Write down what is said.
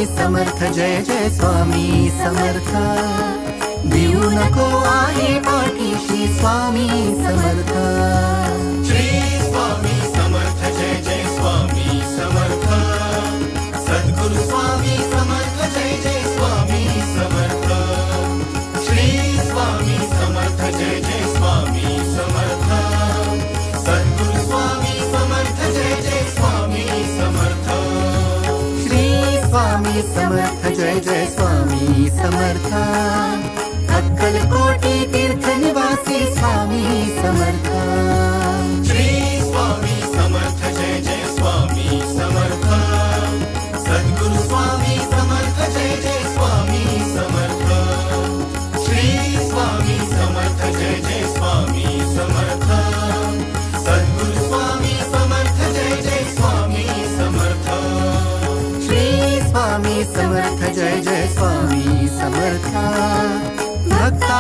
समर्थ जय जय स्वामी समर्थ भिवू नको आहे पाठीशी स्वामी समर्थ श्री स्वामी समर्थ जय जय स्वामी समर्थ सद्गुरु स्वामी समर्थ जय जय स्वामी समर्थ श्री स्वामी समर्थ जय जय स्वामी समर्थ सद्गुरु स्वामी समर्थ जय जय स्वामी समर्थ श्री स्वामी समर्थ जय जय स्वामी समर्थ अक्कलकोटी तीर्थ निवासी स्वामी समर्थ श्री स्वामी समर्थ जय जय स्वामी समर्थ सद्गुरु स्वामी समर्थ जय जय स्वामी समर्थ श्री स्वामी समर्थ जय जय स्वामी समर्थ सद्गुरु स्वामी समर्थ जय जय स्वामी समर्थ श्री स्वामी समर्थ जय जय स्वामी समर्थ भक्ता